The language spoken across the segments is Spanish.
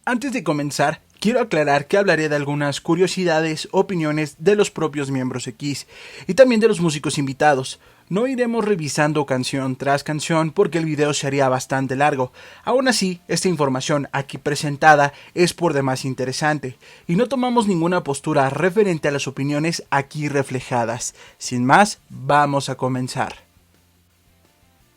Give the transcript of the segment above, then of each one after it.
Antes de comenzar, quiero aclarar que hablaré de algunas curiosidades, opiniones de los propios miembros X y también de los músicos invitados. No iremos revisando canción tras canción porque el video sería bastante largo. Aún así, esta información aquí presentada es por demás interesante y no tomamos ninguna postura referente a las opiniones aquí reflejadas. Sin más, vamos a comenzar.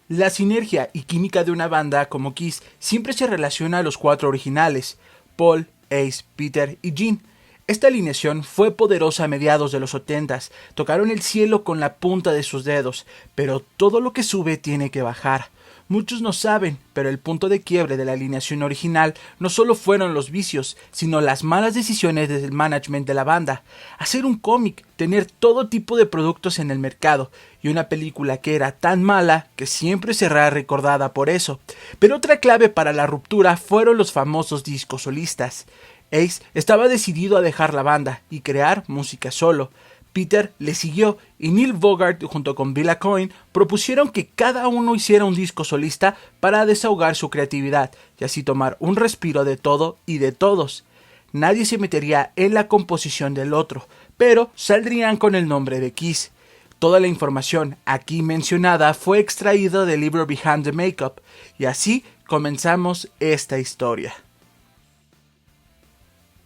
La sinergia y química de una banda como Kiss siempre se relaciona a los cuatro originales, Paul, Ace, Peter y Gene. Esta alineación fue poderosa a mediados de los 70s, tocaron el cielo con la punta de sus dedos, pero todo lo que sube tiene que bajar. Muchos no saben, pero el punto de quiebre de la alineación original no solo fueron los vicios, sino las malas decisiones del management de la banda. Hacer un cómic, tener todo tipo de productos en el mercado, y una película que era tan mala que siempre será recordada por eso. Pero otra clave para la ruptura fueron los famosos discos solistas. Ace estaba decidido a dejar la banda y crear música solo. Peter le siguió y Neil Bogart junto con Bill Aucoin propusieron que cada uno hiciera un disco solista para desahogar su creatividad y así tomar un respiro de todo y de todos. Nadie se metería en la composición del otro, pero saldrían con el nombre de Kiss. Toda la información aquí mencionada fue extraída del libro Behind the Makeup y así comenzamos esta historia.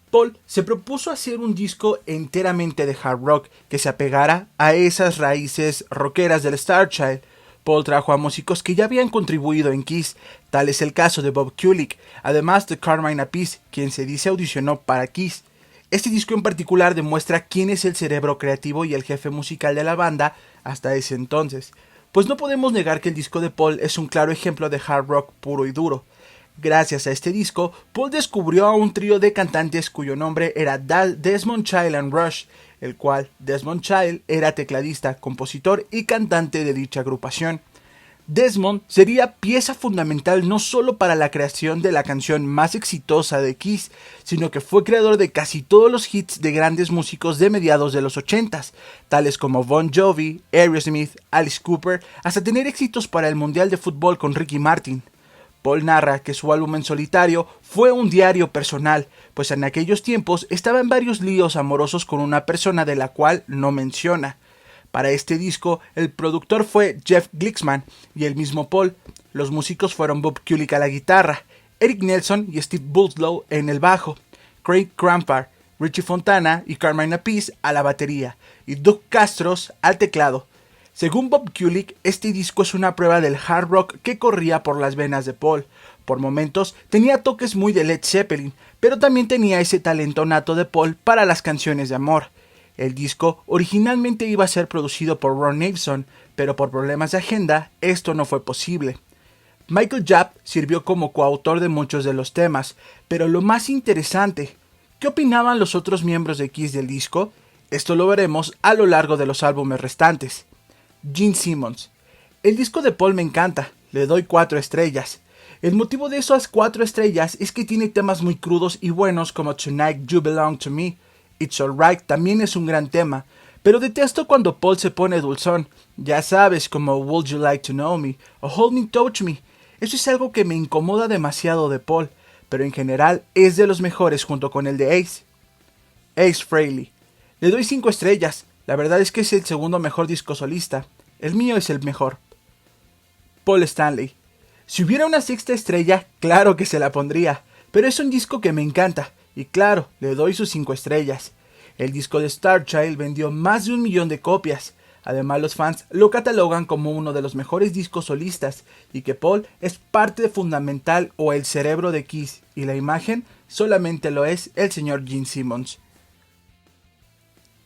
Paul se propuso hacer un disco enteramente de hard rock que se apegara a esas raíces rockeras del Starchild. Paul trajo a músicos que ya habían contribuido en Kiss, tal es el caso de Bob Kulick, además de Carmine Appice, quien se dice audicionó para Kiss. Este disco en particular demuestra quién es el cerebro creativo y el jefe musical de la banda hasta ese entonces, pues no podemos negar que el disco de Paul es un claro ejemplo de hard rock puro y duro. Gracias a este disco, Paul descubrió a un trío de cantantes cuyo nombre era Desmond Child and Rush, el cual Desmond Child era tecladista, compositor y cantante de dicha agrupación. Desmond sería pieza fundamental no solo para la creación de la canción más exitosa de Kiss, sino que fue creador de casi todos los hits de grandes músicos de mediados de los 80s, tales como Bon Jovi, Aerosmith, Alice Cooper, hasta tener éxitos para el Mundial de Fútbol con Ricky Martin. Paul narra que su álbum en solitario fue un diario personal, pues en aquellos tiempos estaba en varios líos amorosos con una persona de la cual no menciona. Para este disco, el productor fue Jeff Glicksman y el mismo Paul. Los músicos fueron Bob Kulick a la guitarra, Eric Nelson y Steve Buzzlow en el bajo, Craig Crampar, Richie Fontana y Carmine Appice a la batería, y Doug Castros al teclado. Según Bob Kulick, este disco es una prueba del hard rock que corría por las venas de Paul. Por momentos tenía toques muy de Led Zeppelin, pero también tenía ese talento nato de Paul para las canciones de amor. El disco originalmente iba a ser producido por Ron Nevison, pero por problemas de agenda esto no fue posible. Michael Japp sirvió como coautor de muchos de los temas, pero lo más interesante, ¿qué opinaban los otros miembros de Kiss del disco? Esto lo veremos a lo largo de los álbumes restantes. Gene Simmons. El disco de Paul me encanta, le doy 4 estrellas. El motivo de esas 4 estrellas es que tiene temas muy crudos y buenos como Tonight You Belong to Me. It's Alright también es un gran tema, pero detesto cuando Paul se pone dulzón, ya sabes, como Would You Like to Know Me o Hold Me Touch Me. Eso es algo que me incomoda demasiado de Paul, pero en general es de los mejores junto con el de Ace. Ace Frehley. Le doy 5 estrellas. La verdad es que es el segundo mejor disco solista. El mío es el mejor. Paul Stanley. Si hubiera una sexta estrella, claro que se la pondría, pero es un disco que me encanta, y claro, le doy sus 5 estrellas. El disco de Starchild vendió más de 1 millón de copias. Además, los fans lo catalogan como uno de los mejores discos solistas, y que Paul es parte fundamental o el cerebro de Kiss, y la imagen solamente lo es el señor Gene Simmons.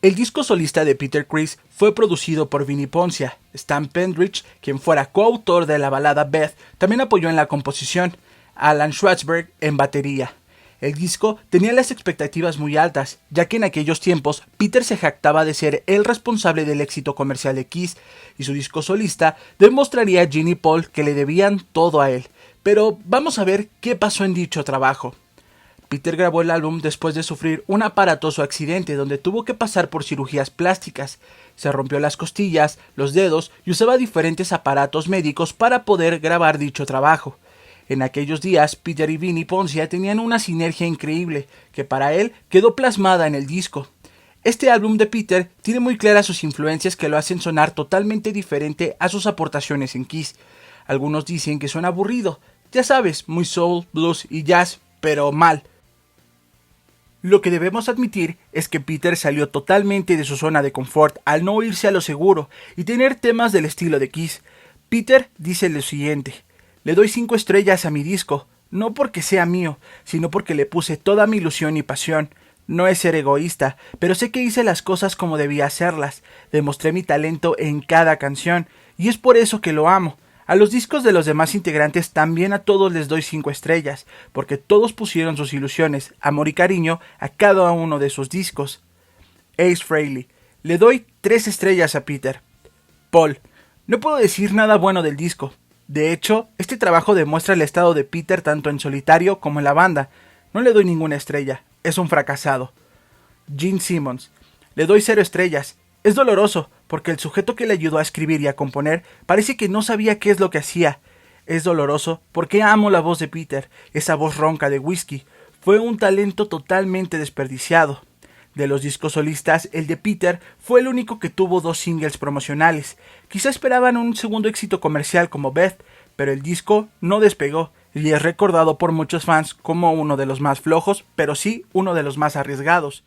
El disco solista de Peter Criss fue producido por Vinnie Poncia. Stan Pendridge, quien fuera coautor de la balada Beth, también apoyó en la composición, Alan Schwartzberg en batería. El disco tenía las expectativas muy altas, ya que en aquellos tiempos Peter se jactaba de ser el responsable del éxito comercial de Kiss, y su disco solista demostraría a Gene y Paul que le debían todo a él. Pero vamos a ver qué pasó en dicho trabajo. Peter grabó el álbum después de sufrir un aparatoso accidente donde tuvo que pasar por cirugías plásticas. Se rompió las costillas, los dedos y usaba diferentes aparatos médicos para poder grabar dicho trabajo. En aquellos días, Peter y Vinnie Poncia tenían una sinergia increíble, que para él quedó plasmada en el disco. Este álbum de Peter tiene muy claras sus influencias que lo hacen sonar totalmente diferente a sus aportaciones en Kiss. Algunos dicen que suena aburrido, ya sabes, muy soul, blues y jazz, pero mal. Lo que debemos admitir es que Peter salió totalmente de su zona de confort al no irse a lo seguro y tener temas del estilo de Kiss. Peter dice lo siguiente: le doy 5 estrellas a mi disco, no porque sea mío, sino porque le puse toda mi ilusión y pasión. No es ser egoísta, pero sé que hice las cosas como debía hacerlas, demostré mi talento en cada canción, y es por eso que lo amo. A los discos de los demás integrantes también a todos les doy 5 estrellas, porque todos pusieron sus ilusiones, amor y cariño a cada uno de sus discos. Ace Frehley: le doy 3 estrellas a Peter. Paul: no puedo decir nada bueno del disco. De hecho, este trabajo demuestra el estado de Peter tanto en solitario como en la banda. No le doy ninguna estrella, es un fracasado. Gene Simmons: le doy 0 estrellas. Es doloroso, porque el sujeto que le ayudó a escribir y a componer parece que no sabía qué es lo que hacía. Es doloroso porque amo la voz de Peter, esa voz ronca de whisky. Fue un talento totalmente desperdiciado. De los discos solistas, el de Peter fue el único que tuvo 2 singles promocionales. Quizá esperaban un segundo éxito comercial como Beth, pero el disco no despegó y es recordado por muchos fans como uno de los más flojos, pero sí uno de los más arriesgados.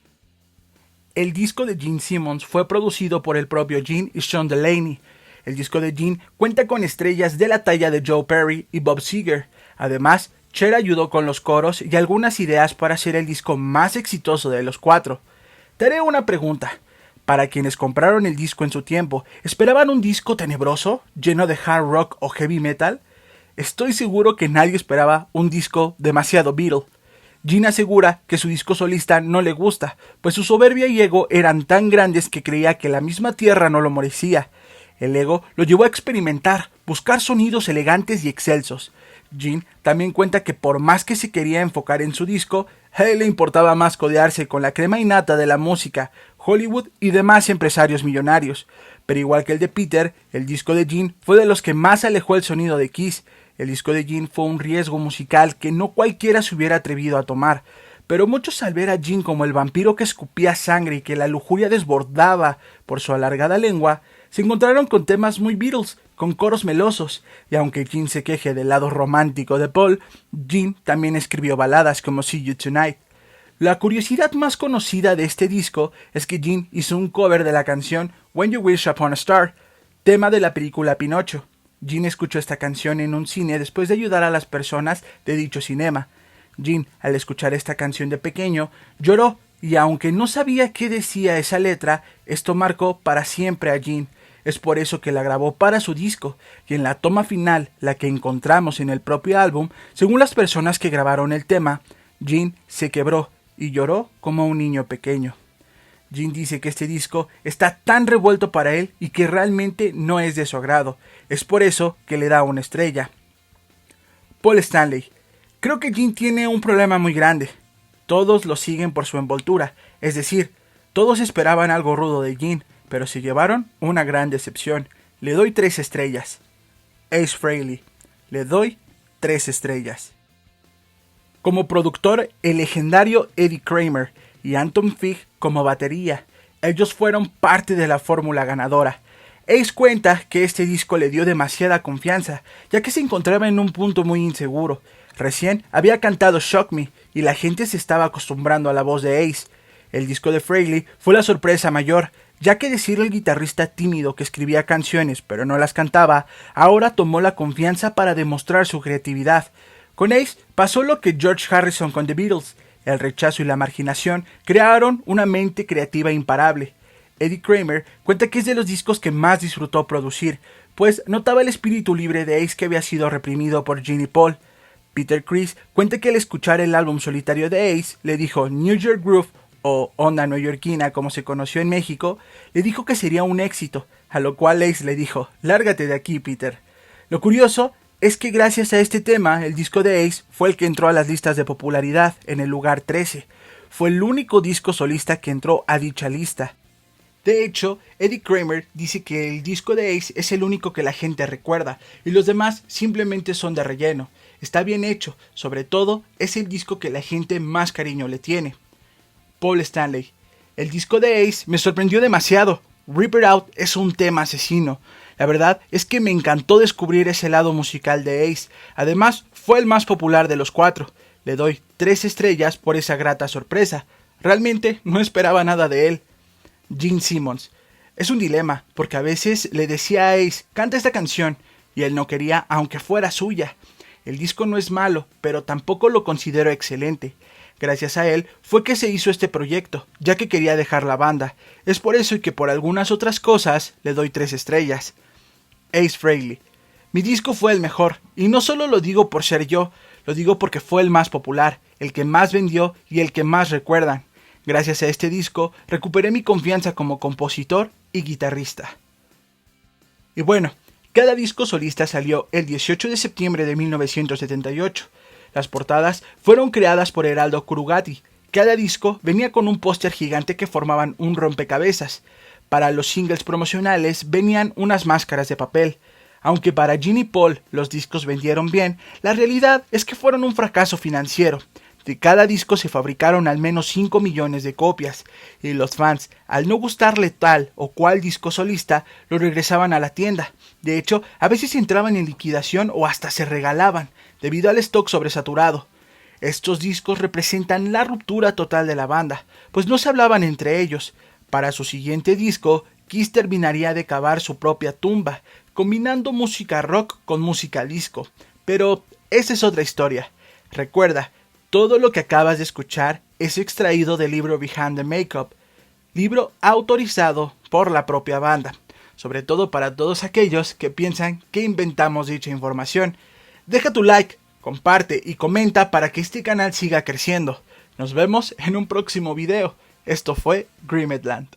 El disco de Gene Simmons fue producido por el propio Gene y Sean Delaney. El disco de Gene cuenta con estrellas de la talla de Joe Perry y Bob Seger. Además, Cher ayudó con los coros y algunas ideas para hacer el disco más exitoso de los 4. Te haré una pregunta. Para quienes compraron el disco en su tiempo, ¿esperaban un disco tenebroso, lleno de hard rock o heavy metal? Estoy seguro que nadie esperaba un disco demasiado Beatle. Gene asegura que su disco solista no le gusta, pues su soberbia y ego eran tan grandes que creía que la misma tierra no lo merecía. El ego lo llevó a experimentar, buscar sonidos elegantes y excelsos. Gene también cuenta que por más que se quería enfocar en su disco, a él le importaba más codearse con la crema innata de la música, Hollywood y demás empresarios millonarios. Pero igual que el de Peter, el disco de Gene fue de los que más alejó el sonido de Kiss. El disco de Gene fue un riesgo musical que no cualquiera se hubiera atrevido a tomar, pero muchos al ver a Gene como el vampiro que escupía sangre y que la lujuria desbordaba por su alargada lengua, se encontraron con temas muy Beatles, con coros melosos, y aunque Gene se queje del lado romántico de Paul, Gene también escribió baladas como See You Tonight. La curiosidad más conocida de este disco es que Gene hizo un cover de la canción When You Wish Upon a Star, tema de la película Pinocho. Gene escuchó esta canción en un cine después de ayudar a las personas de dicho cinema. Gene, al escuchar esta canción de pequeño, lloró y aunque no sabía qué decía esa letra, esto marcó para siempre a Gene. Es por eso que la grabó para su disco, y en la toma final, la que encontramos en el propio álbum, según las personas que grabaron el tema, Gene se quebró y lloró como un niño pequeño. Gene dice que este disco está tan revuelto para él y que realmente no es de su agrado. Es por eso que le da una estrella. Paul Stanley: creo que Gene tiene un problema muy grande. Todos lo siguen por su envoltura, es decir, todos esperaban algo rudo de Gene, pero se llevaron una gran decepción. Le doy 3 estrellas. Ace Frehley: le doy 3 estrellas. Como productor, el legendario Eddie Kramer y Anton Fig como batería. Ellos fueron parte de la fórmula ganadora. Ace cuenta que este disco le dio demasiada confianza, ya que se encontraba en un punto muy inseguro. Recién había cantado Shock Me y la gente se estaba acostumbrando a la voz de Ace. El disco de Frehley fue la sorpresa mayor, ya que decir el guitarrista tímido que escribía canciones pero no las cantaba, ahora tomó la confianza para demostrar su creatividad. Con Ace pasó lo que George Harrison con The Beatles. El rechazo y la marginación crearon una mente creativa imparable. Eddie Kramer cuenta que es de los discos que más disfrutó producir, pues notaba el espíritu libre de Ace que había sido reprimido por Gene y Paul. Peter Criss cuenta que al escuchar el álbum solitario de Ace, le dijo New York Groove, o onda neoyorquina como se conoció en México, le dijo que sería un éxito, a lo cual Ace le dijo: lárgate de aquí, Peter. Lo curioso es que gracias a este tema, el disco de Ace fue el que entró a las listas de popularidad en el lugar 13. Fue el único disco solista que entró a dicha lista. De hecho, Eddie Kramer dice que el disco de Ace es el único que la gente recuerda y los demás simplemente son de relleno. está bien hecho, sobre todo es el disco que la gente más cariño le tiene. Paul Stanley. El disco de Ace me sorprendió demasiado. Rip It Out es un tema asesino. La verdad es que me encantó descubrir ese lado musical de Ace. Además, fue el más popular de los 4. Le doy 3 estrellas por esa grata sorpresa. Realmente no esperaba nada de él. Gene Simmons. Es un dilema, porque a veces le decía a Ace, canta esta canción, y él no quería aunque fuera suya. El disco no es malo, pero tampoco lo considero excelente. Gracias a él fue que se hizo este proyecto, ya que quería dejar la banda. Es por eso y que por algunas otras cosas le doy 3 estrellas. Ace Frehley. Mi disco fue el mejor, y no solo lo digo por ser yo, lo digo porque fue el más popular, el que más vendió y el que más recuerdan. Gracias a este disco recuperé mi confianza como compositor y guitarrista. Y bueno, cada disco solista salió el 18 de septiembre de 1978. Las portadas fueron creadas por Eraldo Curugati. Cada disco venía con un póster gigante que formaban un rompecabezas. Para los singles promocionales venían unas máscaras de papel. Aunque para Gene y Paul los discos vendieron bien, la realidad es que fueron un fracaso financiero. De cada disco se fabricaron al menos 5 millones de copias, y los fans, al no gustarle tal o cual disco solista, lo regresaban a la tienda. De hecho, a veces entraban en liquidación o hasta se regalaban, debido al stock sobresaturado. Estos discos representan la ruptura total de la banda, pues no se hablaban entre ellos. Para su siguiente disco, Kiss terminaría de cavar su propia tumba, combinando música rock con música disco. Pero esa es otra historia. Recuerda, todo lo que acabas de escuchar es extraído del libro Behind the Makeup, libro autorizado por la propia banda, sobre todo para todos aquellos que piensan que inventamos dicha información. Deja tu like, comparte y comenta para que este canal siga creciendo. Nos vemos en un próximo video. Esto fue Grimetland.